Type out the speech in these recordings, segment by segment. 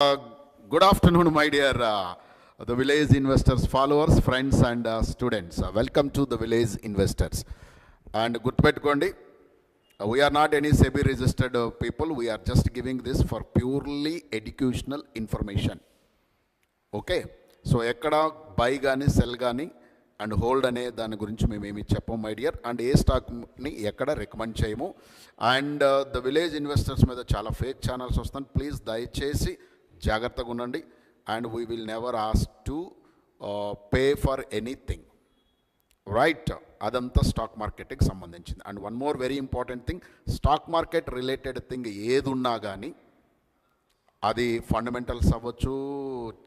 Uh, Good afternoon, my dear the Village Investors followers, friends, and students. Welcome to the Village Investors. And Gurtupettukondi, we are not any SEBI registered people. We are just giving this for purely educational information. Okay so ఎక్కడ by కానీ cell కానీ and hold అనే దాని గురించి మేము ఏమి చెప్పం my dear. And ఏ స్టాక్ని ఎక్కడ రికమెండ్ చేయము. అండ్ ద విలేజ్ ఇన్వెస్టర్స్ మీద చాలా ఫేక్ ఛానల్స్ వస్తాయి. ప్లీజ్ దయచేసి జాగ్రత్తగా ఉండండి. And we will never ask to pay for anything, right? అదంతా స్టాక్ మార్కెట్కి సంబంధించింది. And one more very important thing, stock market related thing ఏది ఉన్నా కానీ అది ఫండమెంటల్స్ అవ్వచ్చు,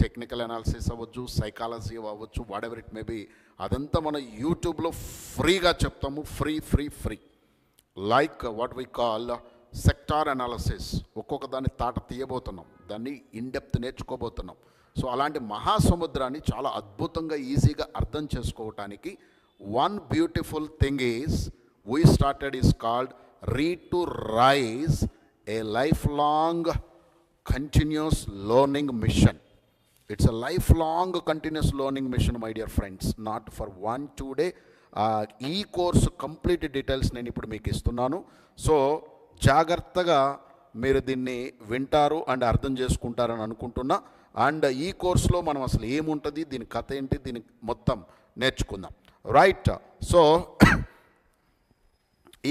టెక్నికల్ అనాలిసిస్ అవ్వచ్చు, సైకాలజీ అవ్వచ్చు, what ever it may be, అదంతా మనం యూట్యూబ్లో ఫ్రీగా చెప్తాము. Free like what we call sector analysis. ఒక్కొక్క దాన్ని తాట తీయబోతున్నాం, దాన్ని ఇన్డెప్త్ నేర్చుకోబోతున్నాం. సో అలాంటి మహాసముద్రాన్ని చాలా అద్భుతంగా ఈజీగా అర్థం చేసుకోవటానికి one beautiful thing is we started is called read to rise a lifelong continuous learning mission. It's a lifelong continuous learning mission, my dear friends, not for 1-2 day. ఈ course complete details నేను ఇప్పుడు మీకు ఇస్తున్నాను. So జాగ్రత్తగా మీరు దీన్ని వింటారు and అర్థం చేసుకుంటారని అనుకుంటున్నా. అండ్ ఈ కోర్సులో మనం అసలు ఏముంటుంది, దీని కథ ఏంటి, దీని మొత్తం నేర్చుకుందాం, రైట్? సో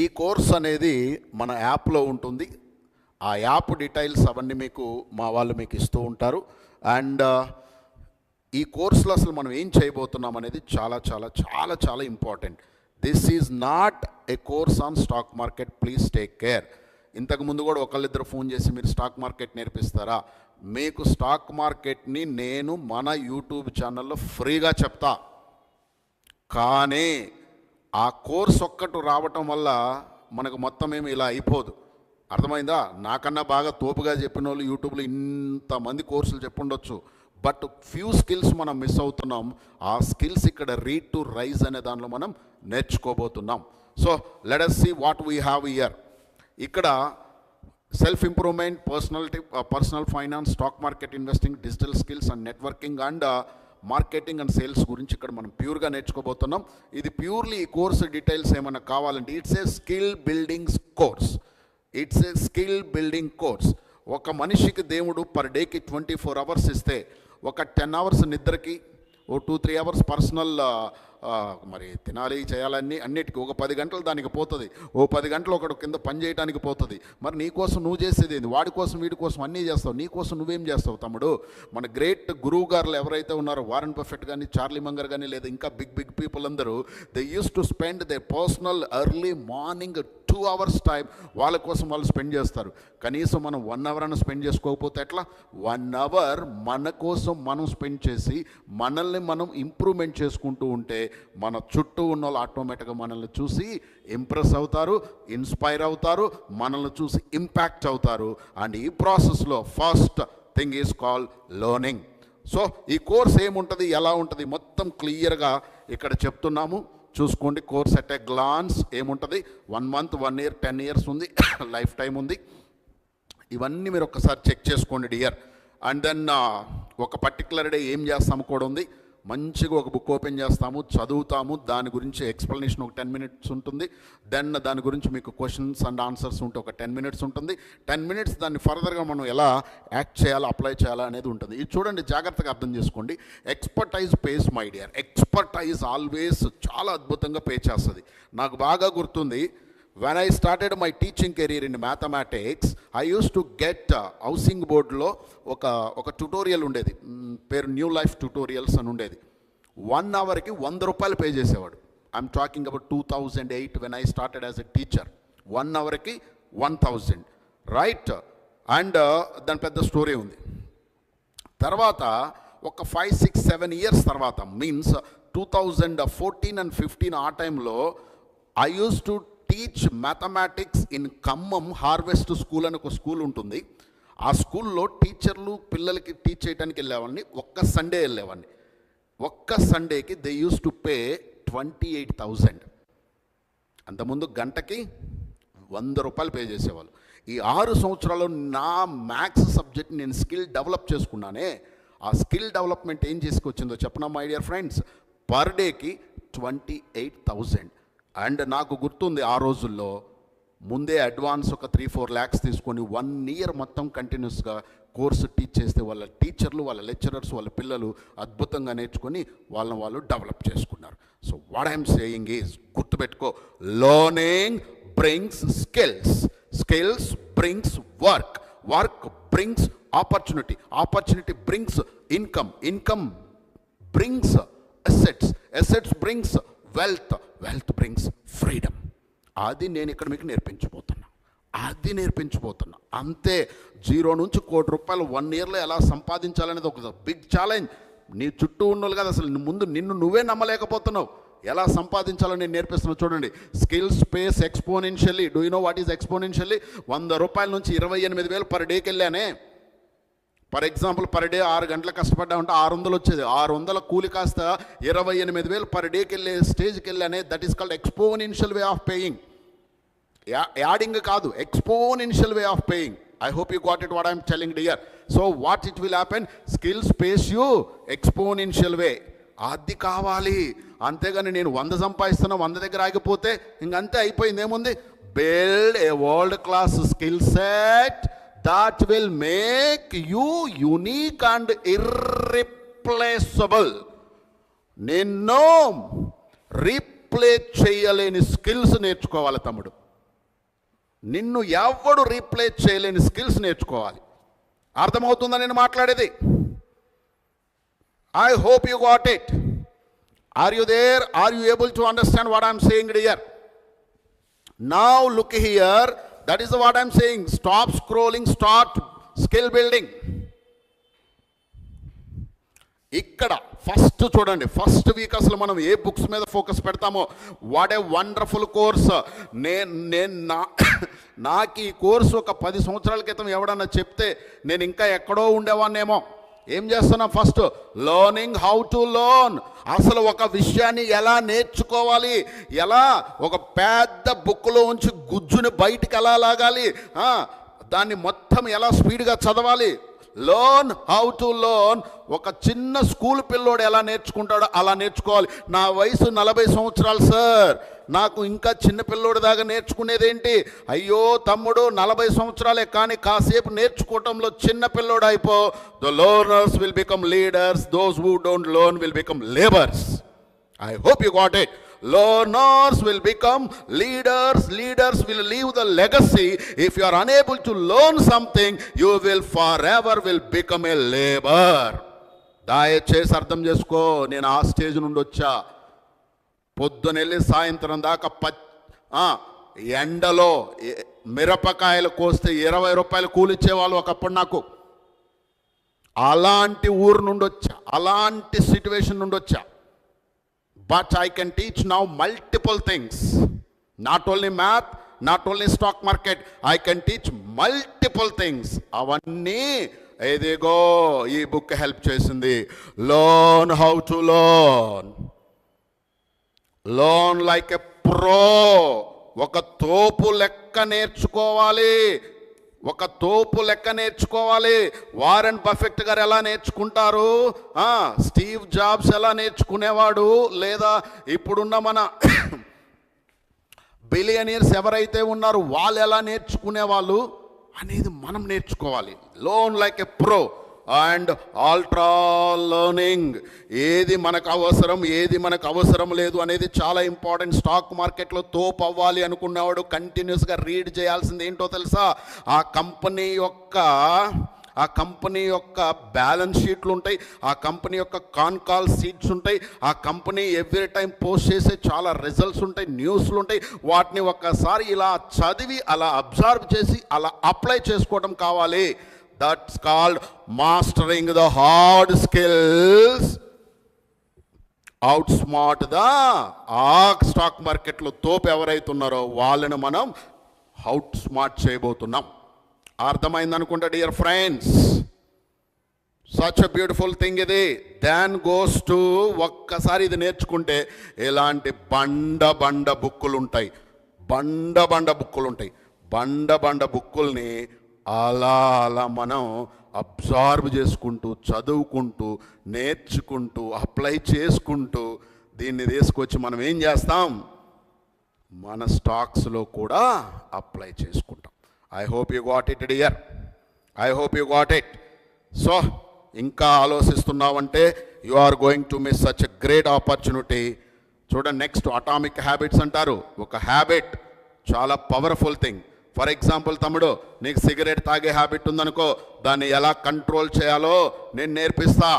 ఈ కోర్స్ అనేది మన యాప్లో ఉంటుంది. ఆ యాప్ డీటెయిల్స్ అవన్నీ మీకు మా వాళ్ళు మీకు ఇస్తూ ఉంటారు. అండ్ ఈ కోర్సులో అసలు మనం ఏం చేయబోతున్నాం అనేది చాలా చాలా చాలా చాలా important. This is not a course on stock market, please take care. ఇంతకుముందు కూడా ఒకళ్ళిద్దరు ఫోన్ చేసి మీరు స్టాక్ మార్కెట్ నేర్పిస్తారా? మీకు స్టాక్ మార్కెట్ని నేను మన యూట్యూబ్ ఛానల్లో ఫ్రీగా చెప్తా. కానీ ఆ కోర్స్ ఒక్కటి రావటం వల్ల మనకు మొత్తం ఏమి ఇలా అయిపోదు, అర్థమైందా? నాకన్నా బాగా తోపుగా చెప్పిన వాళ్ళు యూట్యూబ్లో ఇంతమంది కోర్సులు చెప్పుండొచ్చు, బట్ ఫ్యూ స్కిల్స్ మనం మిస్ అవుతున్నాం. ఆ స్కిల్స్ ఇక్కడ రీడ్ టు రైజ్ అనే దానిలో మనం నేర్చుకోబోతున్నాం. So let us see what we have here. ఇక్కడ self improvement, personal finance, stock market investing, digital skills and networking and marketing and sales గురించి ఇక్కడ మనం ప్యూర్గా నేర్చుకోబోతున్నాం. ఇది ప్యూర్లీ ఈ కోర్సు డీటెయిల్స్ ఏమైనా కావాలంటే it's a skill building course. It's a skill building course. ఒక మనిషికి దేవుడు పర్ డేకి 24 hours ఇస్తే ఒక 10 hours నిద్రకి, ఓ 2-3 hours పర్సనల్ మరి తినాలి చేయాలన్నీ అన్నిటికీ ఒక 10 గంటలు దానికి పోతుంది. ఓ 10 గంటలు ఒకడు కింద పని చేయడానికి పోతుంది. మరి నీ కోసం నువ్వు చేసేది ఏంది? వాడి కోసం వీడి కోసం అన్నీ చేస్తావు, నీ కోసం నువ్వేం చేస్తావు తమ్ముడు? మన గ్రేట్ గురువు గారులు ఎవరైతే ఉన్నారో, వారెన్ బఫెట్ కానీ, చార్లీ మంగర్ కానీ, లేదా ఇంకా బిగ్ పీపుల్ అందరూ, they use to spend they personal early morning 2 hours time వాళ్ళ కోసం వాళ్ళు స్పెండ్ చేస్తారు. కనీసం మనం 1 hour అని స్పెండ్ చేసుకోకపోతే ఎట్లా? 1 hour మన కోసం మనం స్పెండ్ చేసి మనల్ని మనం ఇంప్రూవ్మెంట్ చేసుకుంటూ ఉంటే మన చుట్టూ ఉన్న వాళ్ళు ఆటోమేటిక్గా మనల్ని చూసి ఇంప్రెస్ అవుతారు, ఇన్స్పైర్ అవుతారు, మనల్ని చూసి ఇంపాక్ట్ అవుతారు. అండ్ ఈ ప్రాసెస్లో first thing is called learning. So ఈ కోర్స్ ఏముంటుంది, ఎలా ఉంటుంది, మొత్తం క్లియర్గా ఇక్కడ చెప్తున్నాము. చూసుకోండి. కోర్స్ అట్ ఏ గ్లాన్స్ ఏముంటుంది, 1 month, 1 year, 10 years ఉంది, లైఫ్ టైం ఉంది. ఇవన్నీ మీరు ఒక్కసారి చెక్ చేసుకోండి డియర్. అండ్ దెన్ ఒక పర్టికులర్ డే ఏం చేస్తాము కూడా ఉంది. మంచిగా ఒక బుక్ ఓపెన్ చేస్తాము, చదువుతాము, దాని గురించి ఎక్స్ప్లెనేషన్ ఒక 10 minutes ఉంటుంది. దెన్ దాని గురించి మీకు క్వశ్చన్స్ అండ్ ఆన్సర్స్ ఉంటే ఒక 10 minutes ఉంటుంది. 10 minutes దాన్ని ఫర్దర్గా మనం ఎలా యాక్ట్ చేయాలా, అప్లై చేయాలా అనేది ఉంటుంది. ఇది చూడండి, జాగ్రత్తగా అర్థం చేసుకోండి. Expertise pays my dear. Expertise always చాలా అద్భుతంగా పే చేస్తుంది. నాకు బాగా గుర్తుంది, when I started my teaching career in mathematics, I used to get housing బోర్డులో ఒక ట్యుటోరియల్ ఉండేది, పేరు న్యూ లైఫ్ ట్యుటోరియల్స్ అని ఉండేది. 1 hourకి 100 రూపాయలు పే చేసేవాడు. I'm talking about 2008 when I started as a teacher. 1 hourకి 1000, right? And దాని పెద్ద స్టోరీ ఉంది. తర్వాత ఒక 5-6-7 years తర్వాత, మీన్స్ 2014 and 15 ఆ టైంలో I used to teach mathematics in Khammam harvest school అని ఒక స్కూల్ ఉంటుంది. ఆ స్కూల్లో టీచర్లు పిల్లలకి టీచ్ చేయడానికి వెళ్ళేవాడిని. ఒక్క సండే వెళ్ళేవాడిని. ఒక్క సండేకి దే యూస్ టు పే 28,000. అంతకుముందు గంటకి 100 రూపాయలు పే చేసేవాళ్ళు. ఈ 6 సంవత్సరాలు నా మ్యాథ్స్ సబ్జెక్ట్ నేను స్కిల్ డెవలప్ చేసుకున్నానే, ఆ స్కిల్ డెవలప్మెంట్ ఏం చేసుకొచ్చిందో చెప్పనా మై డియర్ ఫ్రెండ్స్, పర్ డేకి 28,000. అండ్ నాకు గుర్తుంది ఆ రోజుల్లో ముందే అడ్వాన్స్ ఒక 3-4 lakhs తీసుకొని 1 year మొత్తం కంటిన్యూస్గా కోర్సు టీచ్ చేస్తే వాళ్ళ టీచర్లు, వాళ్ళ లెక్చరర్స్, వాళ్ళ పిల్లలు అద్భుతంగా నేర్చుకొని వాళ్ళని వాళ్ళు డెవలప్ చేసుకున్నారు. So what I'm saying is, గుర్తుపెట్టుకో, learning brings skills, skills brings work, work brings opportunity, opportunity brings income, income brings assets, assets brings wealth, wealth brings freedom. అది నేను ఇక్కడ మీకు నేర్పించబోతున్నా, అది నేర్పించబోతున్నా. అంతే, 0 నుంచి ₹1 కోటి 1 yearలో ఎలా సంపాదించాలనేది ఒక బిగ్ ఛాలెంజ్. నీ చుట్టూ ఉన్నోళ్ళు కదా, అసలు ముందు నిన్ను నువ్వే నమ్మలేకపోతున్నావు. ఎలా సంపాదించాలని నేను నేర్పిస్తున్నాను చూడండి. Skills pays exponentially. Do you know what is exponentially? ₹100 నుంచి 28,000 పర్ డేకి వెళ్ళానే. ఫర్ ఎగ్జాంపుల్ పర్ డే 6 గంటలు కష్టపడ్డా ఉంటే 600 వచ్చేది. 600 కూలి కాస్త 28,000 పర్ డేకి వెళ్ళే స్టేజ్కి వెళ్ళానే. That is called exponential way of paying. Adding కాదు, exponential way of paying. I hope you got it what I'm telling dear. So what it will happen, skills pays you exponential way. అది కావాలి. అంతేగాని నేను 100 సంపాదిస్తున్నా 100 దగ్గర ఆగిపోతే ఇంకంతే అయిపోయింది. ఏముంది? Build a world class skill set that will make you unique and irreplaceable. నిన్ను రీప్లేస్ చేయలేని స్కిల్స్ నేర్చుకోవాలి తమ్ముడు. నిన్ను ఎవడు రీప్లేస్ చేయలేని స్కిల్స్ నేర్చుకోవాలి. అర్థమవుతుందా నేను మాట్లాడేది? I hope you got it. Are you there? Are you able to understand what I'm saying dear? Now look here. That is what I'm saying. Stop scrolling, start skill building. ఇక్కడ first చూడండి, first week అసలు మనం ఏ books మీద focus పెడతామో. What a wonderful course. నాకు ఈ course ఒక 10 సంవత్సరాల క్రితం ఎవడన్నా చెప్తే నేను ఇంకా ఎక్కడో ఉండేవాన్నేమో. ఏం చేస్తున్నా? First learning how to learn. అసలు ఒక విషయాన్ని ఎలా నేర్చుకోవాలి, ఎలా ఒక పెద్ద బుక్లో ఉంచి గుజ్జుని బయటికి ఎలా లాగాలి, దాన్ని మొత్తం ఎలా స్పీడ్గా చదవాలి. Learn how to learn. ఒక చిన్న స్కూల్ పిల్లోడు ఎలా నేర్చుకుంటాడో అలా నేర్చుకోవాలి. నా వయసు 40 సంవత్సరాలు సార్, నాకు ఇంకా చిన్న పిల్లోడి దాకా నేర్చుకునేదేంటి? అయ్యో తమ్ముడు, 40 సంవత్సరాలే కానీ కాసేపు నేర్చుకోవటంలో చిన్న పిల్లోడు అయిపో. The learners will become leaders, those who don't learn will become labours. I hope you got it. Learners will become leaders. Leaders will leave the legacy. If you are unable to learn something, you will forever will become a labor. దయచేసి అర్థం చేసుకో. నేను ఆ stage నుండి వచ్చా. పొద్దునెళ్ళి సాయంత్రం దాకా ఎండలో మిరపకాయలు కోస్తే ₹20 కూలిచ్చేవాళ్ళు ఒకప్పుడు నాకు. అలాంటి ఊరు నుండి వచ్చా, అలాంటి సిచ్యువేషన్ నుండి వచ్చా. But I can teach now multiple things. Not only math, not only stock market. I can teach multiple things. అన్నీ ఇదిగో ఈ బుక్ హెల్ప్ చేసింది. Learn how to learn. Learn like a pro. ఒక తోపు లెక్క నేర్చుకోవాలి. ఒక తోపు లెక్క నేర్చుకోవాలి. వారెన్ బఫెట్ గారు ఎలా నేర్చుకుంటారు, స్టీవ్ జాబ్స్ ఎలా నేర్చుకునేవాడు, లేదా ఇప్పుడున్న మన బిలియనీర్స్ ఎవరైతే ఉన్నారో వాళ్ళు ఎలా నేర్చుకునేవాళ్ళు అనేది మనం నేర్చుకోవాలి. Learn like a pro and ultra learning. ఏది మనకు అవసరం, ఏది మనకు అవసరం లేదు అనేది చాలా ఇంపార్టెంట్. స్టాక్ మార్కెట్లో తోపు అవ్వాలి అనుకున్నవాడు కంటిన్యూస్గా రీడ్ చేయాల్సింది ఏంటో తెలుసా? ఆ కంపెనీ యొక్క బ్యాలెన్స్ షీట్లు ఉంటాయి, ఆ కంపెనీ యొక్క కాల్ సీట్స్ ఉంటాయి, ఆ కంపెనీ ఎవ్రీ టైం పోస్ట్ చేసే చాలా రిజల్ట్స్ ఉంటాయి, న్యూస్లు ఉంటాయి. వాటిని ఒక్కసారి ఇలా చదివి అలా అబ్జర్వ్ చేసి అలా అప్లై చేసుకోవడం కావాలి. That's called mastering the hard skills. Outsmart the stock మార్కెట్లో తోపు ఎవరైతున్నారో వాళ్ళని మనం అవుట్ స్మార్ట్ చేయబోతున్నాం. అర్థమైంది అనుకుంటా dear friends. Such a beautiful thing ఇది. దాన్ గోస్ టు ఒక్కసారి ఇది నేర్చుకుంటే ఇలాంటి బండ బుక్కులు ఉంటాయి, బండ బుక్కులు ఉంటాయి. బండ బుక్కుల్ని అలా మనం అబ్జర్వ్ చేసుకుంటూ, చదువుకుంటూ, నేర్చుకుంటూ, అప్లై చేసుకుంటూ దీన్ని తీసుకొచ్చి మనం ఏం చేస్తాం, మన స్టాక్స్లో కూడా అప్లై చేసుకుంటాం. I hope you got it dear, I hope you got it. So ఇంకా ఆలోచిస్తున్నావంటే you are going to miss such a great opportunity. చూడండి, నెక్స్ట్ అటామిక్ హ్యాబిట్స్ అంటారు. ఒక హ్యాబిట్ చాలా పవర్ఫుల్ థింగ్. ఫర్ ఎగ్జాంపుల్ తమ్ముడు, నీకు సిగరెట్ తాగే హ్యాబిట్ ఉందనుకో, దాన్ని ఎలా కంట్రోల్ చేయాలో నేను నేర్పిస్తా.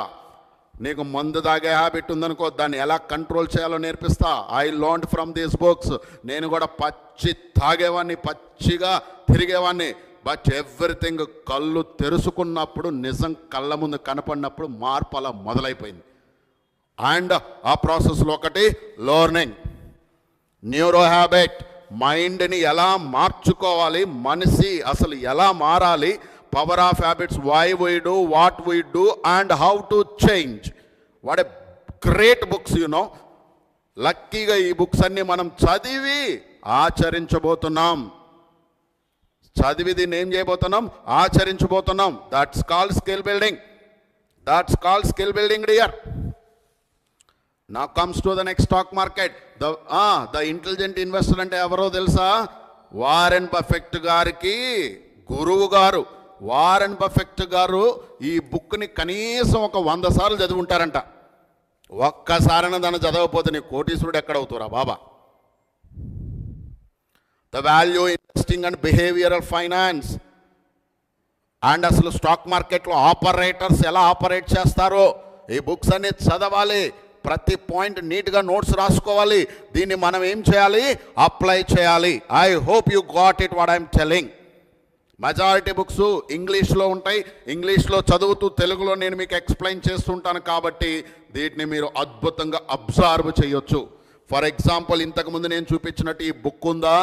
నీకు మందు తాగే హ్యాబిట్ ఉందనుకో, దాన్ని ఎలా కంట్రోల్ చేయాలో నేర్పిస్తా. I learned from these books. నేను కూడా పచ్చి తాగేవాడిని, పచ్చిగా తిరిగేవాడిని. బట్ ఎవ్రీథింగ్ కళ్ళు తెరుచుకున్నప్పుడు, నిజం కళ్ళ ముందు కనపడినప్పుడు మార్పు అలా మొదలైపోయింది. అండ్ ఆ ప్రాసెస్లో ఒకటి లర్నింగ్, న్యూరో హ్యాబిట్. మైండ్ని ఎలా మార్చుకోవాలి, మనిషి అసలు ఎలా మారాలి, power of habits, why we do, what we do and how to change. What a great books no. లక్కీగా ఈ బుక్స్ అన్ని మనం చదివి ఆచరించబోతున్నాం. చదివి దీన్ని ఏం చేయబోతున్నాం, ఆచరించబోతున్నాం. That's called skill building. That's called skill building dear. Now comes to the next stock market. The intelligent investor అంటే ఎవరో తెలుసా? వారెన్ బఫెట్ గారికి గురువు గారు. వారెన్ బఫెట్ గారు ఈ బుక్ని కనీసం ఒక 100 సార్లు చదివి ఉంటారంట. ఒక్కసారైనా దాన్ని చదవకపోతే నీ కోటీశ్వరుడు ఎక్కడవుతారా బాబా? The value investing and behavioural finance. And అసలు స్టాక్ మార్కెట్లో ఆపరేటర్స్ ఎలా ఆపరేట్ చేస్తారో ఈ బుక్స్ అన్ని చదవాలి. ప్రతి పాయింట్ నీట్గా నోట్స్ రాసుకోవాలి. దీన్ని మనం ఏం చేయాలి, అప్లై చేయాలి. I hope you got it what I'm telling. Majority books ఇంగ్లీష్లో ఉంటాయి. ఇంగ్లీష్లో చదువుతూ తెలుగులో నేను మీకు ఎక్స్ప్లెయిన్ చేస్తుంటాను కాబట్టి వీటిని మీరు అద్భుతంగా అబ్జర్వ్ చేయొచ్చు. ఫర్ ఎగ్జాంపుల్, ఇంతకుముందు నేను చూపించినట్టు ఈ బుక్ ఉందా,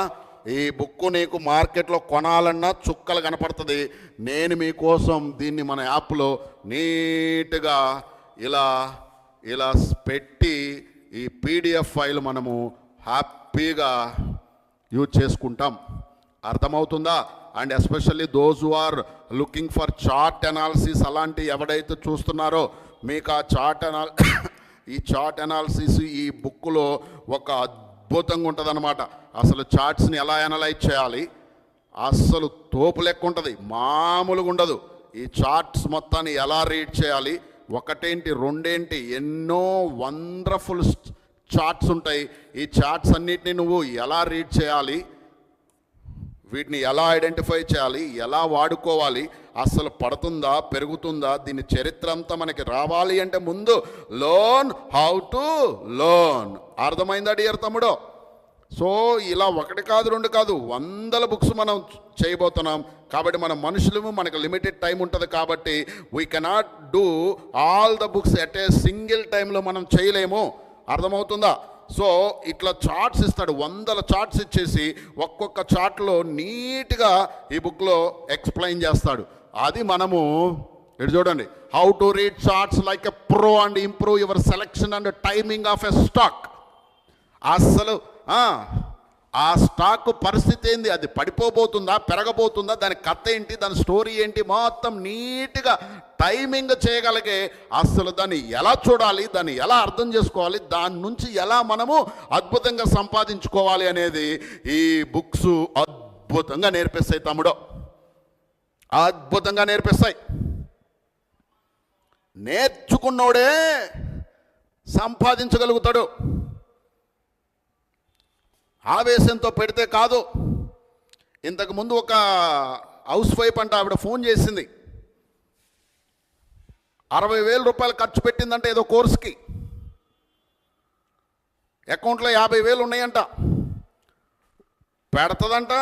ఈ బుక్ నీకు మార్కెట్లో కొనాలన్నా చుక్కలు కనపడుతుంది. నేను మీకోసం దీన్ని మన యాప్లో నీట్గా ఇలా పెట్టి ఈ పీడిఎఫ్ ఫైల్ మనము హ్యాపీగా యూజ్ చేసుకుంటాం. అర్థమవుతుందా? And especially those who are looking for chart analysis, అలాంటి ఎవడైతే చూస్తున్నారో మీకు ఆ ఈ చార్ట్ అనాలిసిస్ ఈ బుక్లో ఒక అద్భుతంగా ఉంటుంది అనమాట. అసలు చార్ట్స్ని ఎలా అనలైజ్ చేయాలి, అసలు తోపు లెక్క ఉంటుంది, మామూలుగా ఉండదు. ఈ చార్ట్స్ మొత్తాన్ని ఎలా రీడ్ చేయాలి, ఒకటేంటి రెండేంటి ఎన్నో వండర్ఫుల్ చార్ట్స్ ఉంటాయి. ఈ చార్ట్స్ అన్నిటిని నువ్వు ఎలా రీడ్ చేయాలి, వీటిని ఎలా ఐడెంటిఫై చేయాలి, ఎలా వాడుకోవాలి, అసలు పడుతుందా పెరుగుతుందా, దీని చరిత్ర అంతా మనకి రావాలి అంటే ముందు లర్న్ హౌ టు లర్న్. అర్థమైందా డియర్ తమ్ముడు? సో ఇలా ఒకటి కాదు రెండు కాదు 100 బుక్స్ మనం చేయబోతున్నాం. కాబట్టి మన మనుషులు, మనకు లిమిటెడ్ టైం ఉంటుంది కాబట్టి we cannot do all the books at a single టైంలో మనం చేయలేము. అర్థమవుతుందా? సో ఇట్లా చార్ట్స్ ఇస్తాడు, 100 చార్ట్స్ ఇచ్చేసి ఒక్కొక్క చార్ట్లో నీట్గా ఈ బుక్లో ఎక్స్ప్లెయిన్ చేస్తాడు. అది మనము ఇటు చూడండి, how to read charts like a pro and improve your selection and timing of a stock. అసలు ఆ స్టాక్ పరిస్థితి ఏంది, అది పడిపోబోతుందా పెరగబోతుందా, దాని కథ ఏంటి, దాని స్టోరీ ఏంటి, మొత్తం నీట్గా టైమింగ్ చేయగలిగే అసలు దాన్ని ఎలా చూడాలి, దాన్ని ఎలా అర్థం చేసుకోవాలి, దాని నుంచి ఎలా మనము అద్భుతంగా సంపాదించుకోవాలి అనేది ఈ బుక్స్ అద్భుతంగా నేర్పిస్తాయి తమ్ముడు. అద్భుతంగా నేర్పిస్తాయి. నేర్చుకున్నోడే సంపాదించగలుగుతాడు. ఆవేశంతో పెడితే కాదు. ఇంతకుముందు ఒక హౌస్ వైఫ్ అంట, ఆవిడ ఫోన్ చేసింది. 60,000 రూపాయలు ఖర్చు పెట్టిందంట ఏదో కోర్సుకి. అకౌంట్లో 50,000 ఉన్నాయంట. పెడతదంట,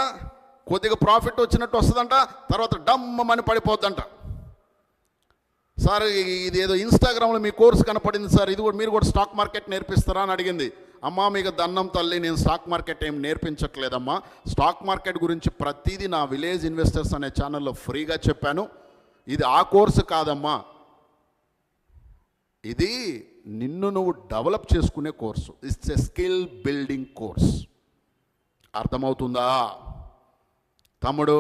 కొద్దిగా ప్రాఫిట్ వచ్చినట్టు వస్తుందంట, తర్వాత డమ్మని పడిపోద్దంట. సార్ ఇది ఏదో ఇన్స్టాగ్రామ్లో మీ కోర్సు కనపడింది సార్, ఇది కూడా మీరు కూడా స్టాక్ మార్కెట్ నేర్పిస్తారా అని అడిగింది. అమ్మా మీకు దండం తల్లి, నేను స్టాక్ మార్కెట్ ఏం నేర్పించట్లేదమ్మా. స్టాక్ మార్కెట్ గురించి ప్రతిదీ నా విలేజ్ ఇన్వెస్టర్స్ అనే ఛానల్లో ఫ్రీగా చెప్పాను. ఇది ఆ కోర్సు కాదమ్మా, ఇది నిన్ను నువ్వు డెవలప్ చేసుకునే course. It's a skill building course. అర్థమవుతుందా? తమ్ముడు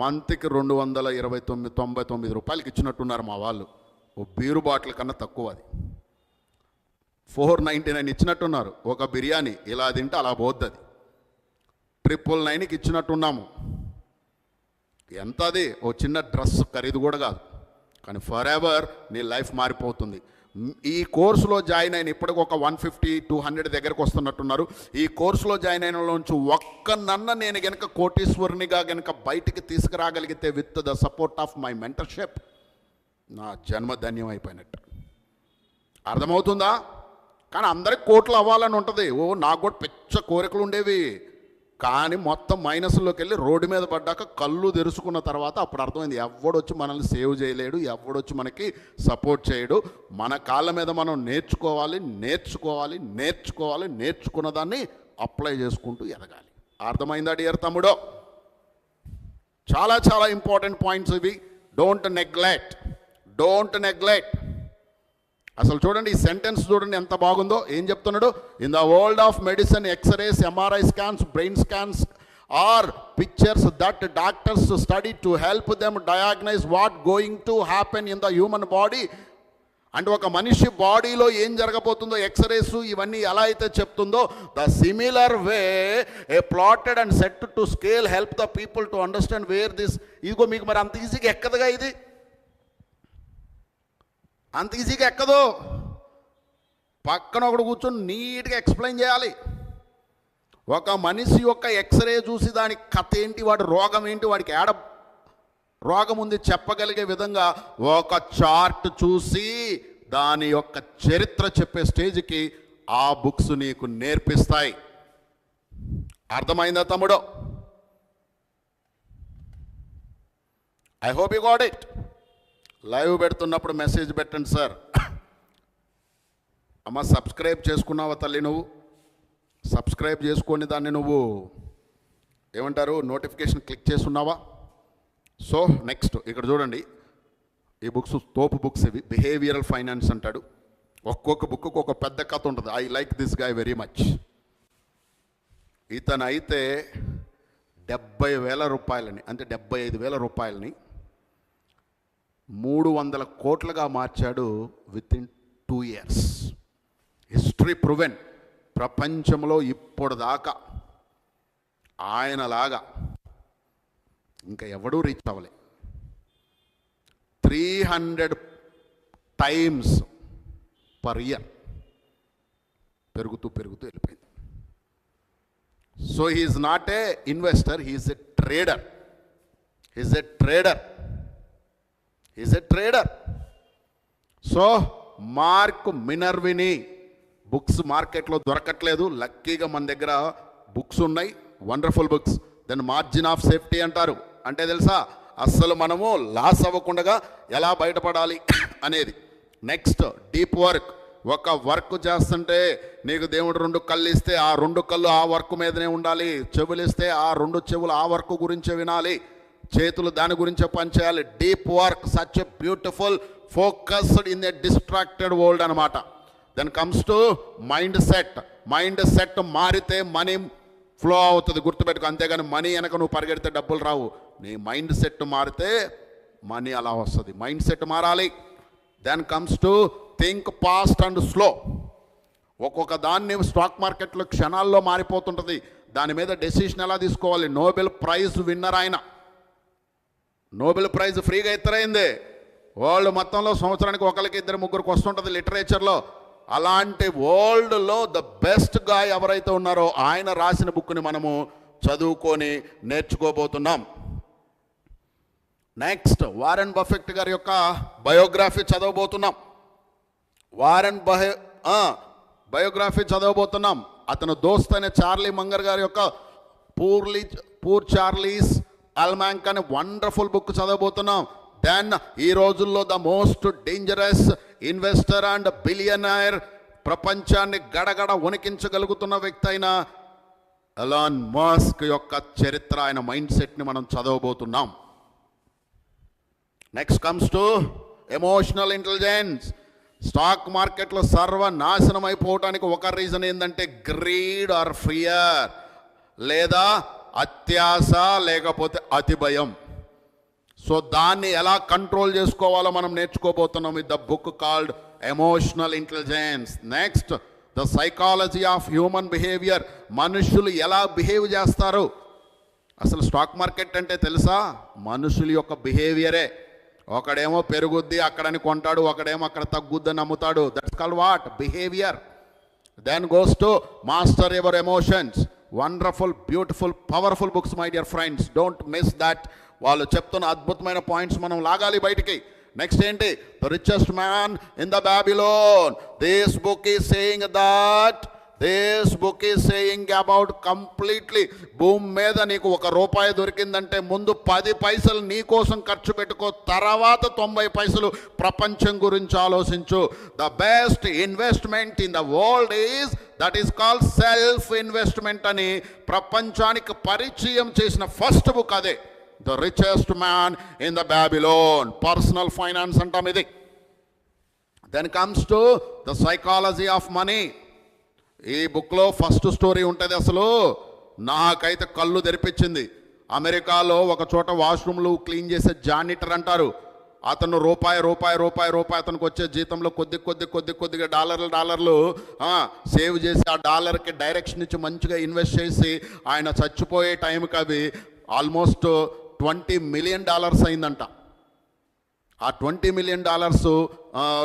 మంత్కి 299 రూపాయలకి ఇచ్చినట్టున్నారు మా వాళ్ళు. ఓ బీరు బాటిల్ కన్నా తక్కువ అది. 499 ఇచ్చినట్టున్నారు. ఒక బిర్యానీ ఇలా తింటే అలా పోద్ది. అది 999కి ఇచ్చినట్టున్నాము. ఎంత అది? ఓ చిన్న డ్రెస్ ఖరీదు కూడా కాదు. కానీ ఫర్ ఎవర్ నీ లైఫ్ మారిపోతుంది. ఈ కోర్సులో జాయిన్ అయిన ఇప్పటికి ఒక 150-200 దగ్గరకు వస్తున్నట్టున్నారు. ఈ కోర్సులో జాయిన్ అయిన నుంచి ఒక్కనన్న నేను గనక కోటీశ్వరునిగా గనక బయటికి తీసుకురాగలిగితే with the support of my mentorship, నా జన్మ ధన్యం అయిపోయినట్టు. అర్థమవుతుందా? కానీ అందరికి కోట్లు అవ్వాలని ఉంటుంది. నాకు కూడా పెద్ద కోరికలు ఉండేవి. కానీ మొత్తం మైనస్లోకి వెళ్ళి రోడ్డు మీద పడ్డాక కళ్ళు తెరుచుకున్న తర్వాత అప్పుడు అర్థమైంది, ఎవడొచ్చి మనల్ని సేవ్ చేయలేడు, ఎవడొచ్చి మనకి సపోర్ట్ చేయడు. మన కాళ్ళ మీద మనం నేర్చుకున్న దాన్ని అప్లై చేసుకుంటూ ఎదగాలి. అర్థమైందా డియర్ తమ్ముడో? చాలా చాలా ఇంపార్టెంట్ పాయింట్స్ ఇవి. Don't neglect. అసలు చూడండి, ఈ సెంటెన్స్ చూడండి ఎంత బాగుందో. ఏం చెప్తున్నాడు? In the world of medicine, x-rays, MRI scans, brain scans are pictures that doctors study to help them diagnose what going to happen in the human body. అంటే ఒక మనిషి బాడీలో ఏం జరగబోతుందో ఎక్స్రేస్ ఇవన్నీ ఎలా అయితే చెప్తుందో, the similar way A plotted and set to scale help the people to understand where this. ఇదిగో మీకు మరి అంత ఈజీగా ఎక్కదుగా, ఇది అంత ఈజీగా ఎక్కదు. పక్కన ఒకడు కూర్చొని నీట్గా ఎక్స్ప్లెయిన్ చేయాలి. ఒక మనిషి యొక్క ఎక్స్రే చూసి దాని కథ ఏంటి, వాడి రోగం ఏంటి, వాడికి ఏడ రోగం ఉంది చెప్పగలిగే విధంగా ఒక చార్ట్ చూసి దాని యొక్క చరిత్ర చెప్పే స్టేజ్కి ఆ బుక్స్ నీకు నేర్పిస్తాయి. అర్థమైందా తమ్ముడు? I hope you got it. Live పెడుతున్నప్పుడు మెసేజ్ పెట్టండి సార్. అమ్మ సబ్స్క్రైబ్ చేసుకున్నావా తల్లి? నువ్వు సబ్స్క్రైబ్ చేసుకొని దాన్ని నువ్వు ఏమంటారు నోటిఫికేషన్ క్లిక్ చేసుకున్నావా? సో నెక్స్ట్ ఇక్కడ చూడండి, ఈ బుక్స్ తోపు బుక్స్ ఇవి. బిహేవియరల్ ఫైనాన్స్ అంటాడు. ఒక్కొక్క బుక్కు ఒక పెద్ద కథ ఉంటుంది. I like this guy very much. ఇతను అయితే 70,000 రూపాయలని, అంటే 75,000 రూపాయలని 300 కోట్లుగా మార్చాడు with in 2 years. History proven. ప్రపంచంలో ఇప్పుడు దాకా ఆయనలాగా ఇంకా ఎవడూ రీచ్ అవ్వలే. 300 times per year పెరుగుతూ వెళ్ళిపోయింది. So he's not a investor, he's a trader. So Mark Minervini books మార్కెట్లో దొరకట్లేదు. లక్కీగా మన దగ్గర బుక్స్ ఉన్నాయి, వండర్ఫుల్ బుక్స్. దాన్ని మార్జిన్ ఆఫ్ సేఫ్టీ అంటారు. అంటే తెలుసా, అస్సలు మనము లాస్ అవ్వకుండా ఎలా బయటపడాలి అనేది. Next deep work. ఒక వర్క్ చేస్తుంటే నీకు దేవుడు 2 కళ్ళు ఇస్తే ఆ 2 కళ్ళు ఆ వర్క్ మీదనే ఉండాలి. చెవులు ఇస్తే ఆ 2 చెవులు ఆ వర్క్ గురించే వినాలి. చేతులు దాని గురించే పనిచేయాలి. Deep work, such a beautiful focused in a distracted world అనమాట. Then comes to mindset మారితే మనీ ఫ్లో అవుతుంది, గుర్తుపెట్టుకో. అంతేగాని మనీ వెనక నువ్వు పరిగెడితే డబ్బులు రావు. నీ మైండ్ సెట్ మారితే మనీ అలా వస్తుంది. మైండ్ సెట్ మారాలి. Then comes to think fast and slow. ఒక్కొక్క దాన్ని స్టాక్ మార్కెట్లో క్షణాల్లో మారిపోతుంటుంది. దాని మీద డెసిషన్ ఎలా తీసుకోవాలి. నోబెల్ ప్రైజ్ విన్నర్ ఆయన. నోబెల్ ప్రైజ్ ఫ్రీగా ఇతరైంది. వరల్డ్ మొత్తంలో సంవత్సరానికి 1-2-3 వస్తుంటుంది లిటరేచర్లో. అలాంటి వరల్డ్లో ద బెస్ట్ గాయ్ ఎవరైతే ఉన్నారో ఆయన రాసిన బుక్ని మనము చదువుకొని నేర్చుకోబోతున్నాం. నెక్స్ట్ వారెన్ బఫెట్ గారి యొక్క బయోగ్రఫీ చదవబోతున్నాం. బయోగ్రఫీ చదవబోతున్నాం. అతను దోస్త్ అనే చార్లీ మంగర్ గారి యొక్క పూర్ చార్లీస్ అల్మాంక్ అనే వండర్ఫుల్ బుక్ చదవబోతున్నాం. దెన్ ఈ రోజుల్లో the most dangerous investor and billionaire, ప్రపంచాన్ని గడగడ వణికించగలుగుతున్న వ్యక్తి అయిన ఎలాన్ మస్క్ యొక్క చరిత్ర, ఆయన మైండ్ సెట్ని మనం చదవబోతున్నాం. Next comes to emotional intelligence. Stock మార్కెట్లో సర్వనాశనం అయిపోవటానికి ఒక రీజన్ ఏంటంటే గ్రీడ్ ఆర్ ఫియర్, లేదా అత్యాశ లేకపోతే అతి భయం. సో దాన్ని ఎలా కంట్రోల్ చేసుకోవాలో మనం నేర్చుకోబోతున్నాం with the book called emotional intelligence. Next, the psychology of human behaviour. మనుషులు ఎలా బిహేవ్ చేస్తారు. అసలు స్టాక్ మార్కెట్ అంటే తెలుసా? మనుషుల యొక్క బిహేవియరే. ఒకడేమో పెరుగుద్ది అక్కడని కొంటాడు, ఒకడేమో అక్కడ తగ్గుద్దని అమ్ముతాడు. That's called what? Behaviour. Then goes to master your emotions. Wonderful, beautiful, powerful books my dear friends. Don't miss that. వాళ్ళు చెప్తున్న అద్భుతమైన పాయింట్స్ మనం లాగాలి బయటికి. నెక్స్ట్ ఏంటి? The richest man in the Babylon. This book is saying that, this book is saying about completely, భూమి మీద నీకు ₹1 దొరికిందంటే ముందు 10 పైసలు నీ కోసం ఖర్చు పెట్టుకో, తర్వాత 90 పైసలు ప్రపంచం గురించి ఆలోచించు. The best investment in the world is, that is called self investment అని ప్రపంచానికి పరిచయం చేసిన ఫస్ట్ బుక్ అదే. The richest man in the Babylon. Personal finance అంటాం ఇది. Then comes to the psychology of money. ఈ బుక్లో ఫస్ట్ స్టోరీ ఉంటుంది. అసలు నాకైతే కళ్ళు తెరిపించింది. అమెరికాలో ఒక చోట వాష్రూమ్లు క్లీన్ చేసే జానిటర్ అంటారు. అతను రూపాయి అతనికి వచ్చే జీతంలో కొద్దిగా డాలర్లు సేవ్ చేసి ఆ డాలర్కి డైరెక్షన్ ఇచ్చి మంచిగా ఇన్వెస్ట్ చేసి ఆయన చచ్చిపోయే టైంకి అవి ఆల్మోస్ట్ $20 మిలియన్ అయిందంట. ఆ $20 మిలియన్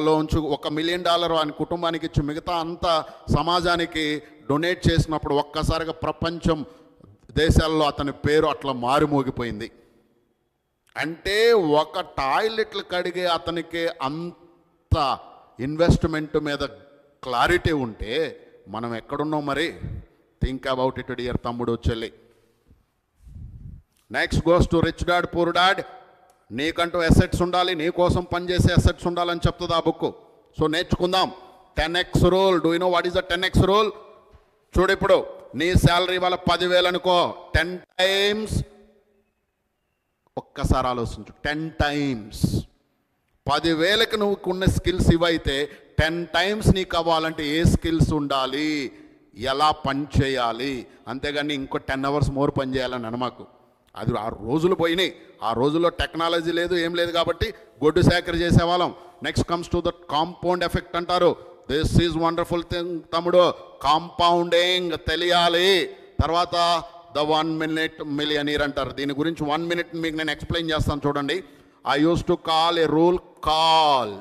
లోంచి $1 మిలియన్ ఆయన కుటుంబానికి ఇచ్చి మిగతా అంతా సమాజానికి డొనేట్ చేసినప్పుడు ఒక్కసారిగా ప్రపంచం దేశాల్లో అతని పేరు అట్లా మారుమోగిపోయింది. అంటే ఒక టాయిలెట్లు కడిగే అతనికి అంత ఇన్వెస్ట్మెంట్ మీద క్లారిటీ ఉంటే మనం ఎక్కడున్నాం మరి? థింక్ అబౌట్ ఇట్ డియర్ తమ్ముడు చెల్లి. Next goes to rich dad poor dad. నీకంటూ అసెట్స్ ఉండాలి, నీ కోసం పనిచేసే అసెట్స్ ఉండాలని చెప్తుంది ఆ బుక్. సో నేర్చుకుందాం. 10x rule. Do you know what is the 10x rule? చూడు, ఇప్పుడు నీ శాలరీ వాళ్ళ 10,000 అనుకో, 10 టైమ్స్, ఒక్కసారి ఆలోచించు, 10 టైమ్స్ 10,000కి నువ్వు ఉన్న స్కిల్స్ ఇవైతే 10 టైమ్స్ నీకు అవ్వాలంటే ఏ స్కిల్స్ ఉండాలి, ఎలా పని చేయాలి, అంతేగాని ఇంకో 10 అవర్స్ మోర్ పని చేయాలని అనమాకు. అది ఆ రోజులు పోయినాయి. ఆ రోజుల్లో టెక్నాలజీ లేదు, ఏం లేదు కాబట్టి గొడ్డు సేకరి చేసేవాళ్ళం. Next comes to the compound effect అంటారు. దిస్ ఈజ్ వండర్ఫుల్ థింగ్ తమ్ముడు. కాంపౌండింగ్ తెలియాలి. తర్వాత ద 1 మినిట్ మిలియనీర్ అంటారు. దీని గురించి 1 మినిట్ మీకు నేను ఎక్స్ప్లెయిన్ చేస్తాను చూడండి. I use to call A rule call.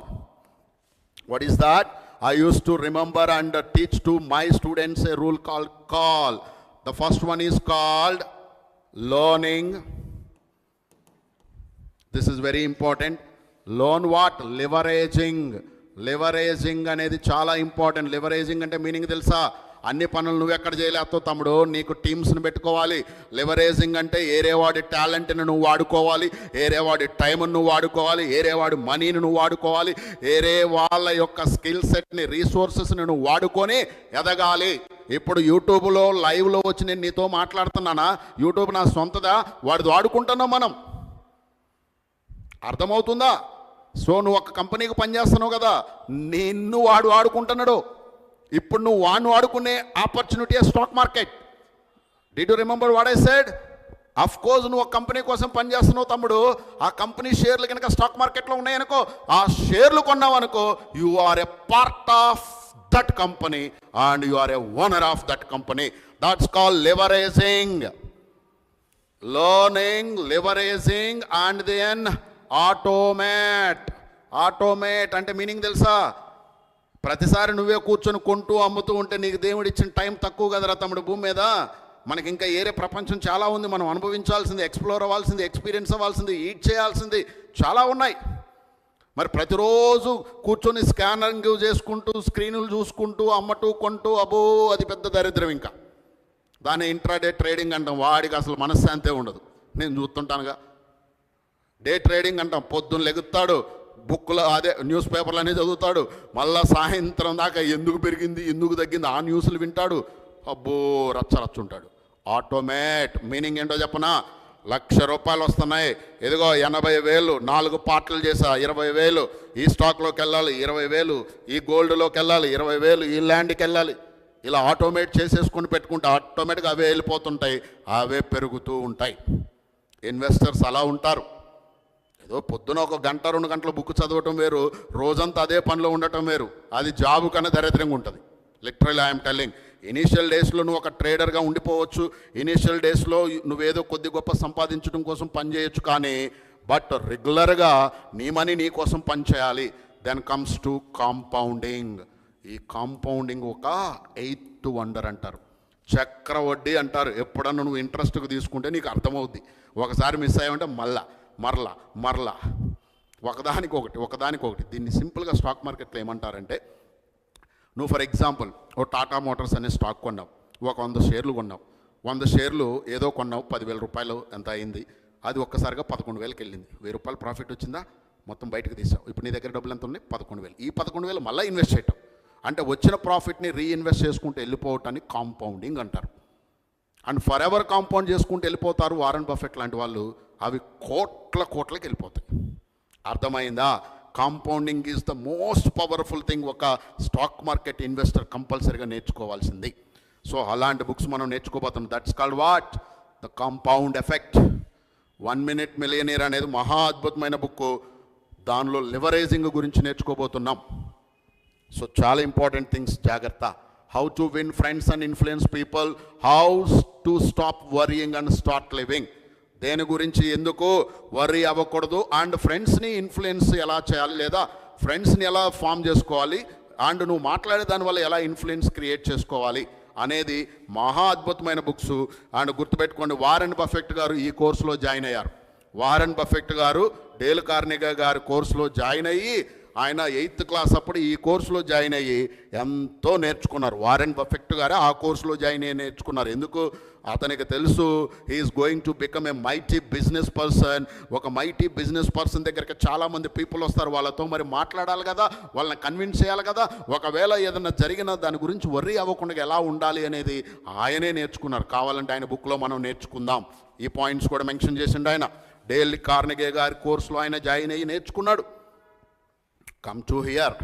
What is that? I used to remember and teach to my students a rule called call. The first one is called learning. This is very important. Learn what? Leveraging. Leveraging అనేది చాలా important. Leveraging అంటే meaning తెలుసా? అన్ని పనులు నువ్వు ఎక్కడ చేయలేస్తావు తమ్ముడు, నీకు టీమ్స్ని పెట్టుకోవాలి. లివరేజింగ్ అంటే ఏరేవాడి టాలెంట్ని నువ్వు వాడుకోవాలి, ఏరేవాడి టైంను నువ్వు వాడుకోవాలి, ఏరేవాడి మనీని నువ్వు వాడుకోవాలి, ఏరే వాళ్ళ యొక్క స్కిల్ సెట్ని, రీసోర్సెస్ని నువ్వు వాడుకొని ఎదగాలి. ఇప్పుడు యూట్యూబ్లో లైవ్లో వచ్చి నేను నీతో మాట్లాడుతున్నానా? యూట్యూబ్ నా సొంతదా? వాడిది వాడుకుంటున్నాం మనం. అర్థమవుతుందా? సో నువ్వు ఒక కంపెనీకి పనిచేస్తున్నావు కదా, నిన్ను వాడు వాడుకుంటున్నాడు. ఇప్పుడు నువ్వు వాడిని వాడుకునే opportunity stock market. Did you remember what I said? Of course నువ్వు ఒక కంపెనీ కోసం పనిచేస్తున్నావు తమ్ముడు, ఆ కంపెనీ షేర్లు కనుక స్టాక్ మార్కెట్లో ఉన్నాయనుకో, ఆ షేర్లు కొన్నావు అనుకో, you are a part of that company and you are a owner of that company. That's called leveraging. Learning, leveraging and then automate. Automate అంటే మీనింగ్ తెలుసా? ప్రతిసారి నువ్వే కూర్చొని కొంటూ అమ్ముతూ ఉంటే నీకు దేవుడు ఇచ్చిన టైం తక్కువ కదరా తమ్ముడు. భూమి మీద మనకి ఇంకా ఏరే ప్రపంచం చాలా ఉంది. మనం అనుభవించాల్సింది, ఎక్స్ప్లోర్ అవ్వాల్సింది, ఎక్స్పీరియన్స్ అవ్వాల్సింది, ఈట్ చేయాల్సింది చాలా ఉన్నాయి. మరి ప్రతిరోజు కూర్చొని స్కానరింగ్ చేసుకుంటూ, స్క్రీన్లు చూసుకుంటూ, అమ్మటూ కొంటూ, అబ్బో అది పెద్ద దరిద్రం. ఇంకా దాన్ని ఇంట్రాడే ట్రేడింగ్ అంటాం. వాడికి అసలు మనశ్శాంతే ఉండదు. నేను చూస్తుంటానుగా. డే ట్రేడింగ్ అంటాం. పొద్దున్న లెగుతాడు, బుక్లో అదే న్యూస్ పేపర్లు అనేది చదువుతాడు, మళ్ళీ సాయంత్రం దాకా ఎందుకు పెరిగింది, ఎందుకు తగ్గింది ఆ న్యూస్లు వింటాడు. అబ్బో రచ్చ ఉంటాడు. ఆటోమేట్ మీనింగ్ ఏంటో చెప్పనా? ₹1,00,000 వస్తున్నాయి, ఇదిగో 80,000 4 పార్ట్లు చేసా, 20,000 ఈ స్టాక్లోకి వెళ్ళాలి, 20,000 ఈ గోల్డ్లోకి వెళ్ళాలి, 20,000 ఈ ల్యాండ్కి వెళ్ళాలి. ఇలా ఆటోమేట్ చేసేసుకొని పెట్టుకుంటే ఆటోమేటిక్గా అవే వెళ్ళిపోతుంటాయి, అవే పెరుగుతూ ఉంటాయి. ఇన్వెస్టర్స్ అలా ఉంటారు. ఏదో పొద్దున ఒక గంట 2 గంటలు బుక్ చదవటం వేరు, రోజంతా అదే పనిలో ఉండటం వేరు. అది జాబు కన్నా దరిద్రంగా ఉంటుంది. Literally I'm telling. ఇనీషియల్ డేస్లో నువ్వు ఒక ట్రేడర్గా ఉండిపోవచ్చు, ఇనీషియల్ డేస్లో నువ్వేదో కొద్ది గొప్ప సంపాదించడం కోసం పని చేయొచ్చు, కానీ బట్ రెగ్యులర్గా నీ మనీ నీ కోసం పని చేయాలి. Then comes to compounding. ఈ కాంపౌండింగ్ ఒక 8th వండర్ అంటారు, చక్రవడ్డీ అంటారు. ఎప్పుడన్నా నువ్వు ఇంట్రెస్ట్కి తీసుకుంటే నీకు అర్థమవుద్ది. ఒకసారి మిస్ అయ్యావంటే మరలా ఒకదానికొకటి. దీన్ని సింపుల్గా స్టాక్ మార్కెట్లో ఏమంటారంటే, నువ్వు ఫర్ ఎగ్జాంపుల్ ఓ టాటా మోటార్స్ అనే స్టాక్ కొన్నావు, ఒక 100 షేర్లు కొన్నావు. 100 షేర్లు ఏదో కొన్నావు, 10,000 రూపాయలు ఎంత అయింది, అది ఒక్కసారిగా 11,000కి వెళ్ళింది. 1,000 రూపాయలు ప్రాఫిట్ వచ్చిందా, మొత్తం బయటకు తీసావు. ఇప్పుడు నీ దగ్గర డబ్బులు ఎంత ఉన్నాయి, 11,000. ఈ 11,000 మళ్ళీ ఇన్వెస్ట్ చేయటం అంటే వచ్చిన ప్రాఫిట్ని రీఇన్వెస్ట్ చేసుకుంటూ వెళ్ళిపోవటాన్ని కాంపౌండింగ్ అంటారు. అండ్ ఫర్ ఎవర్ కాంపౌండ్ చేసుకుంటూ వెళ్ళిపోతారు వారన్ బఫెట్ లాంటి వాళ్ళు. అవి కోట్లకి వెళ్ళిపోతాయి. అర్థమైందా? Compounding is the most powerful thing ఒక స్టాక్ మార్కెట్ ఇన్వెస్టర్ కంపల్సరీగా నేర్చుకోవాల్సింది. సో అలాంటి బుక్స్ మనం నేర్చుకోబోతున్నాం. That's called what, the compound effect. 1 Minute Millionaire అనేది మహా అద్భుతమైన బుక్. దానిలో లివరేజింగ్ గురించి నేర్చుకోబోతున్నాం. సో చాలా ఇంపార్టెంట్ థింగ్స్, జాగ్రత్త. How to win friends and influence people, how to stop worrying and start living. దేని గురించి ఎందుకు వర్రీ అవ్వకూడదు, అండ్ ఫ్రెండ్స్ని ఇన్ఫ్లుయెన్స్ ఎలా చేయాలి, లేదా ఫ్రెండ్స్ని ఎలా ఫామ్ చేసుకోవాలి, అండ్ నువ్వు మాట్లాడే దానివల్ల ఎలా ఇన్ఫ్లుయెన్స్ క్రియేట్ చేసుకోవాలి అనేది మహా అద్భుతమైన బుక్స్. అండ్ గుర్తుపెట్టుకోండి, వారెన్ బఫెట్ గారు ఈ కోర్సులో జాయిన్ అయ్యారు. వారెన్ బఫెట్ గారు డేల్ కార్నెగీ గారి కోర్సులో జాయిన్ అయ్యి, ఆయన 8th క్లాస్ అప్పుడు ఈ కోర్సులో జాయిన్ అయ్యి ఎంతో నేర్చుకున్నారు. వారెన్ బఫెట్ గారే ఆ కోర్సులో జాయిన్ అయ్యి నేర్చుకున్నారు. ఎందుకు? అతనికి తెలుసు he is going to become a mighty business person. ఒక మైటీ బిజినెస్ పర్సన్ దగ్గరికి చాలామంది పీపుల్ వస్తారు, వాళ్ళతో మరి మాట్లాడాలి కదా, వాళ్ళని కన్విన్స్ చేయాలి కదా. ఒకవేళ ఏదైనా జరిగిన దాని గురించి వర్రీ అవ్వకుండా ఎలా ఉండాలి అనేది ఆయనే నేర్చుకున్నారు. కావాలంటే ఆయన బుక్లో మనం నేర్చుకుందాం. ఈ పాయింట్స్ కూడా మెన్షన్ చేసిండు ఆయన. డేల్ కార్నెగీ గారి కోర్సులో ఆయన జాయిన్ అయ్యి నేర్చుకున్నాడు. Come to hear,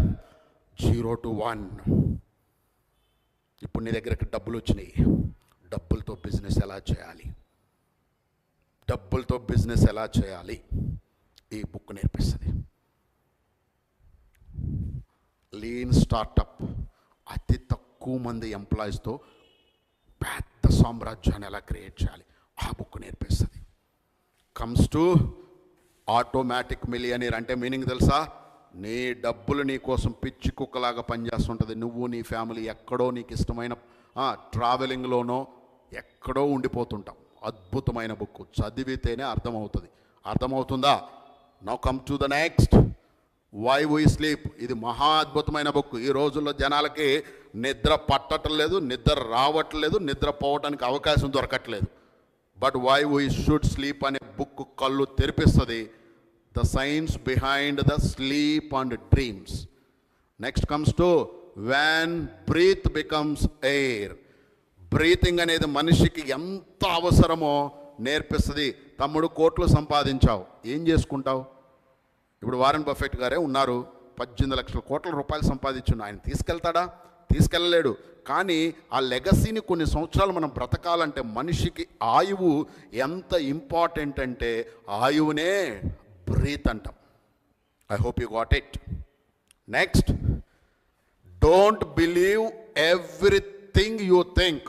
0 to 1. ఇప్పుడు నీ దగ్గరికి డబ్బులు వచ్చినాయి, డబ్బులతో బిజినెస్ ఎలా చేయాలి ఈ బుక్ నేర్పిస్తుంది. లీన్ స్టార్టప్, అతి తక్కువ మంది ఎంప్లాయీస్తో పెద్ద సామ్రాజ్యాన్ని ఎలా క్రియేట్ చేయాలి ఆ బుక్ నేర్పిస్తుంది. కమ్స్ టు ఆటోమేటిక్ మిలియనీర్ అంటే మీనింగ్ తెలుసా? నీ డబ్బులు నీ కోసం పిచ్చి కుక్కలాగా పనిచేస్తుంటుంది. నువ్వు నీ ఫ్యామిలీ ఎక్కడో నీకు ఇష్టమైన ట్రావెలింగ్లోనో ఎక్కడో ఉండిపోతుంటాం. అద్భుతమైన బుక్, చదివితేనే అర్థమవుతుంది. అర్థమవుతుందా? Now come to the next, why we sleep. ఇది మహా అద్భుతమైన బుక్. ఈ రోజుల్లో జనాలకి నిద్ర పట్టడం లేదు, నిద్ర రావట్లేదు, నిద్ర పోవటానికి అవకాశం దొరకట్లేదు. But why we should sleep అనే బుక్ కళ్ళు తెరిపిస్తుంది. The science behind the sleep and dreams. Next comes to when breath becomes air. Breathing అనేది మనిషికి ఎంత అవసరమో నేర్పిస్తుంది. తమ్ముడు, కోట్లు సంపాదించావు, ఏం చేసుకుంటావు? ఇప్పుడు వారెన్ బఫెట్ గారే ఉన్నారు, 18 లక్షల కోట్ల రూపాయలు సంపాదించున్న ఆయన తీసుకెళ్తాడా? తీసుకెళ్ళలేడు. కానీ ఆ లెగసీని కొన్ని సంవత్సరాలు మనం బ్రతకాలంటే మనిషికి ఆయువు ఎంత ఇంపార్టెంట్ అంటే ఆయువునే బ్రీత్ అంటాం. I hope you got it. Next, don't believe everything you think.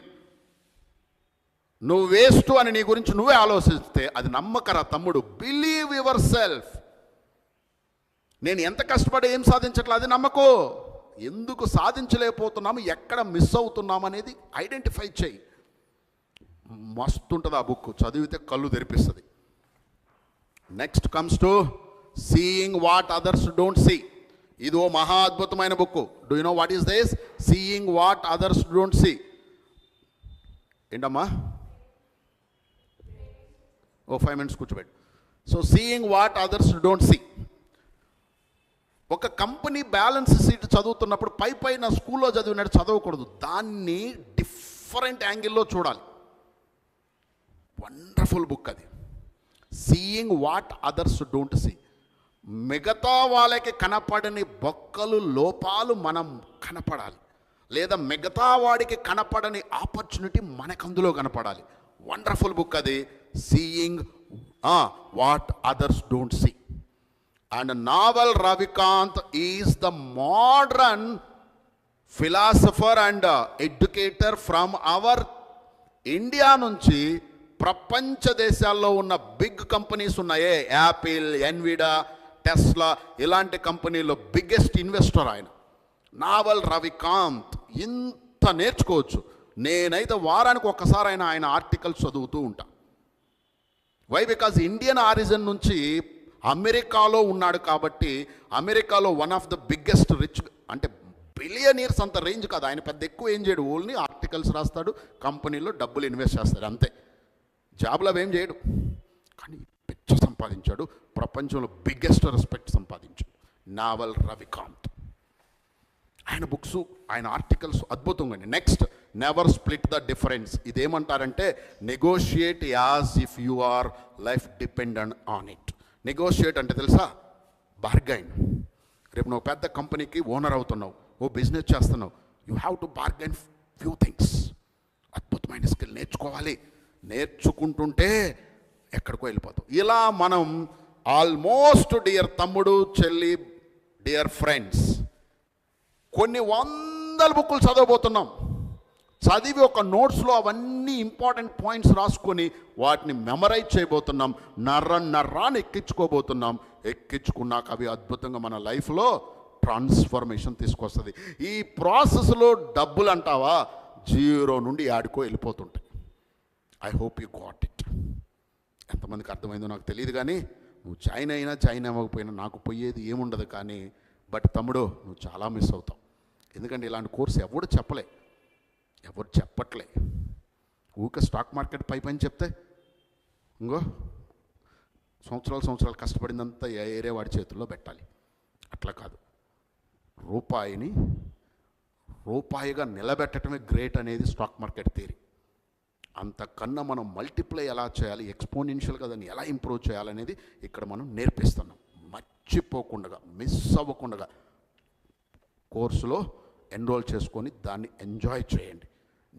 నువ్వు వేస్ట్ అని నీ గురించి నువ్వే ఆలోచిస్తే అది నమ్మకరా తమ్ముడు. Believe your self. నేను ఎంత కష్టపడి ఏం సాధించట్లేదు అది నమ్మకో. ఎందుకు సాధించలేకపోతున్నాము, ఎక్కడ మిస్ అవుతున్నాము అనేది ఐడెంటిఫై చేయి. మస్తు ఉంటుంది ఆ బుక్, చదివితే కళ్ళు తెరిపిస్తుంది. Next comes to seeing what others don't see. ఇది ఓ మహా అద్భుతమైన book. Do you know what is this? Seeing what others don't see. ఏంటమ్మా? ఓ 5 minutes కూర్చోబెట్టు. So seeing what others don't see. ఒక కంపెనీ బ్యాలెన్స్ షీట్ చదువుతున్నప్పుడు పైన స్కూల్లో చదివినట్టు చదవకూడదు, దాన్ని డిఫరెంట్ యాంగిల్లో చూడాలి. వండర్ఫుల్ బుక్ అది, seeing what others don't see. మిగతా వాళ్ళకి కనపడని బొక్కలు, లోపాలు మనం కనపడాలి. లేదా మిగతా వాడికి కనపడని ఆపర్చునిటీ మనకు అందులో కనపడాలి. వండర్ఫుల్ బుక్ అది, seeing what others don't see. And Naval Ravikant is the modern philosopher and educator from our India నుంచి ప్రపంచ దేశాల్లో ఉన్న బిగ్ కంపెనీస్ ఉన్నాయే, యాపిల్, ఎన్విడా, టెస్లా, ఇలాంటి కంపెనీలో బిగ్గెస్ట్ ఇన్వెస్టర్ ఆయన నావల్ రవికాంత్. ఇంత నేర్చుకోవచ్చు. నేనైతే వారానికి ఒక్కసారి ఆయన ఆర్టికల్స్ చదువుతూ ఉంటా. వై? బికాజ్ ఇండియన్ ఆరిజిన్ నుంచి అమెరికాలో ఉన్నాడు కాబట్టి, అమెరికాలో one of the biggest rich, అంటే బిలియనీర్స్ అంత రేంజ్ కాదు ఆయన, పెద్ద ఎక్కువ ఏం చేయడు, ఓన్లీ ఆర్టికల్స్ రాస్తాడు, కంపెనీలో డబ్బులు ఇన్వెస్ట్ చేస్తాడు అంతే, జాబ్లో అవేం చేయడు. కానీ పిచ్చ సంపాదించాడు, ప్రపంచంలో బిగ్గెస్ట్ రెస్పెక్ట్ సంపాదించాడు నావల్ రవికాంత్. ఆయన బుక్స్, ఆయన ఆర్టికల్స్ అద్భుతంగా అండి. Next, never split the difference. ఇదేమంటారంటే negotiate as if you are life dependent on it. Negotiate అంటే తెలుసా? బార్గైన్. రేపు నువ్వు పెద్ద కంపెనీకి ఓనర్ అవుతున్నావు, ఓ బిజినెస్ చేస్తున్నావు, you have to bargain few things. అద్భుతమైన స్కిల్ నేర్చుకోవాలి. నేర్చుకుంటుంటే ఎక్కడికో వెళ్ళిపోతాం. ఇలా మనం ఆల్మోస్ట్ డియర్ తమ్ముడు, చెల్లి, డియర్ ఫ్రెండ్స్, కొన్ని వందల బుక్కులు చదవబోతున్నాం. చదివి ఒక నోట్స్లో అవన్నీ ఇంపార్టెంట్ పాయింట్స్ రాసుకొని వాటిని మెమరైజ్ చేయబోతున్నాం. నర్రాన్ని ఎక్కించుకోబోతున్నాం. ఎక్కించుకున్నాక అవి అద్భుతంగా మన లైఫ్లో ట్రాన్స్ఫర్మేషన్ తీసుకొస్తుంది. ఈ ప్రాసెస్లో డబ్బులు అంటావా, 0 నుండి ఆడుకో వెళ్ళిపోతుంటాయి. I hope you got it. ఎంతమందికి అర్థమైందో నాకు తెలియదు, కానీ నువ్వు జాయిన్ అయినా జాయిన్ అవ్వకపోయినా నాకు పోయేది ఏముండదు. కానీ బట్ తమ్ముడు, నువ్వు చాలా మిస్ అవుతావు. ఎందుకంటే ఇలాంటి కోర్సు ఎవరు చెప్పట్లే. ఊరికే స్టాక్ మార్కెట్ పైపైన చెప్తే ఇంకో సంవత్సరాలు కష్టపడిందంతా ఏరే వాడి చేతుల్లో పెట్టాలి. అట్లా కాదు. రూపాయిగా నిలబెట్టడమే గ్రేట్ అనేది స్టాక్ మార్కెట్ థియరీ. అంతకన్నా మనం మల్టిప్లై ఎలా చేయాలి, ఎక్స్పోనెన్షియల్గా దాన్ని ఎలా ఇంప్రూవ్ చేయాలనేది ఇక్కడ మనం నేర్పిస్తున్నాం. మర్చిపోకుండా, మిస్ అవ్వకుండా కోర్సులో ఎన్రోల్ చేసుకొని దాన్ని ఎంజాయ్ చేయండి.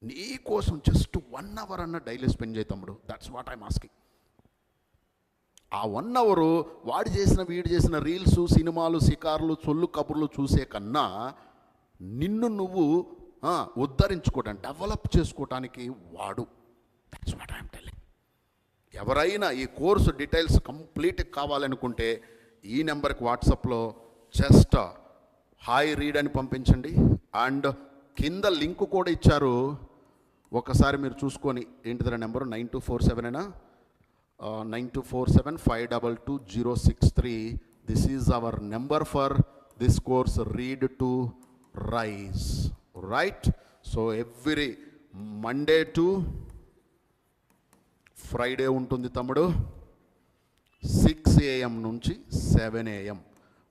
నీ కోసం జస్ట్ 1 hour అన్న డైలీ స్పెండ్ చేయి తమ్ముడు. That's what I'm asking. ఆ 1 hour వీడు చేసిన రీల్స్, సినిమాలు, షికార్లు, చొల్లు కబుర్లు చూసే కన్నా నిన్ను నువ్వు ఉద్ధరించుకోవడానికి, డెవలప్ చేసుకోవటానికి వాడు. That's what I'm telling. ఎవరైనా ఈ కోర్సు డీటెయిల్స్ కంప్లీట్ కావాలనుకుంటే ఈ నెంబర్కి వాట్సాప్లో జస్ట్ హాయ్ రీడ్ అని పంపించండి. అండ్ కింద లింక్ కూడా ఇచ్చారు, ఒకసారి మీరు చూసుకొని. ఏంటిదర number? 9247 9247522063. This is our number for this course, read to rise. Right? So every Monday to Friday ఉంటుంది తమ్ముడు, 6 AM నుంచి 7 AM.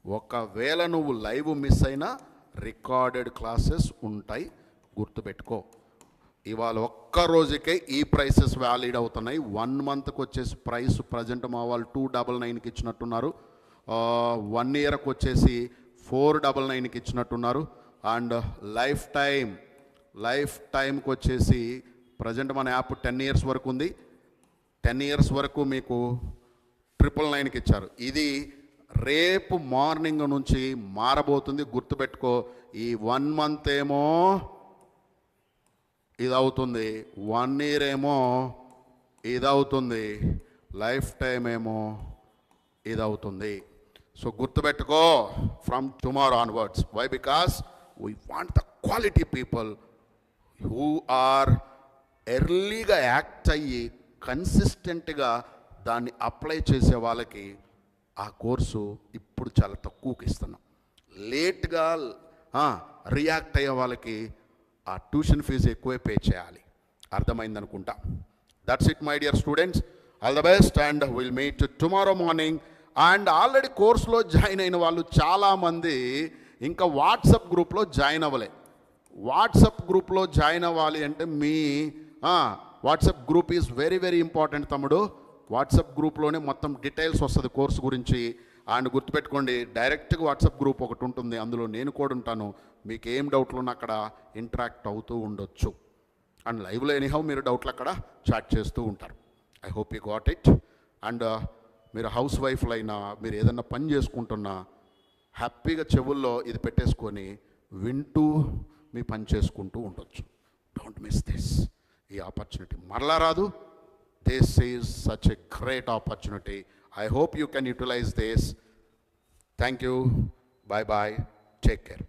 ఒకవేళ నువ్వు లైవ్ మిస్ అయినా రికార్డెడ్ క్లాసెస్ ఉంటాయి, గుర్తుపెట్టుకో. ఇవాళ ఒక్క రోజుకే ఈ ప్రైసెస్ వ్యాలిడ్ అవుతున్నాయి. 1 monthకి వచ్చేసి ప్రైస్ ప్రజెంట్ మా వాళ్ళు 299కి ఇచ్చినట్టున్నారు. 1 yearకి వచ్చేసి 499కి ఇచ్చినట్టున్నారు. అండ్ లైఫ్ టైంకి వచ్చేసి ప్రజెంట్ మన యాప్ 10 years వరకు ఉంది. 10 years వరకు మీకు 999కి ఇచ్చారు. ఇది రేపు మార్నింగ్ నుంచి మారబోతుంది, గుర్తుపెట్టుకో. ఈ 1 month ఏమో ఇది అవుతుంది, 1 year ఏమో ఇది అవుతుంది, లైఫ్ టైం ఏమో ఇది అవుతుంది. సో గుర్తుపెట్టుకో, from tomorrow onwards. Why? Because we want the quality people who are ఎర్లీగా యాక్ట్ అయ్యి కన్సిస్టెంట్గా దాన్ని అప్లై చేసే వాళ్ళకి ఆ కోర్సు ఇప్పుడు చాలా తక్కువకి ఇస్తున్నాం. లేట్గా రియాక్ట్ అయ్యే వాళ్ళకి ఆ ట్యూషన్ ఫీజు ఎక్కువే పే చేయాలి. అర్థమైందనుకుంటా. That's it my dear students. All the best and will meet tomorrow morning. And already కోర్సులో జాయిన్ అయిన వాళ్ళు చాలామంది ఇంకా వాట్సాప్ గ్రూప్లో జాయిన్ అవ్వలే. వాట్సాప్ గ్రూప్లో జాయిన్ అవ్వాలి అంటే మీ WhatsApp group is very very important తమ్ముడు. వాట్సాప్ గ్రూప్లోనే మొత్తం డీటెయిల్స్ వస్తుంది కోర్సు గురించి. అండ్ గుర్తుపెట్టుకోండి, డైరెక్ట్గా వాట్సాప్ గ్రూప్ ఒకటి ఉంటుంది, అందులో నేను కూడా ఉంటాను. మీకు ఏం డౌట్లు ఉన్నా అక్కడ ఇంటరాక్ట్ అవుతూ ఉండొచ్చు. అండ్ లైవ్లో ఎనీహౌ మీరు డౌట్లు అక్కడ చాట్ చేస్తూ ఉంటారు. I hope you got it. And మీరు హౌస్ వైఫ్లు అయినా, మీరు ఏదన్నా పని చేసుకుంటున్నా, హ్యాపీగా చెవుల్లో ఇది పెట్టేసుకొని వింటూ మీ పని చేసుకుంటూ ఉండొచ్చు. Don't miss this. ఈ ఆపర్చునిటీ మరలా రాదు. This is such a great opportunity. I hope you can utilize this. Thank you. Bye bye. Take care.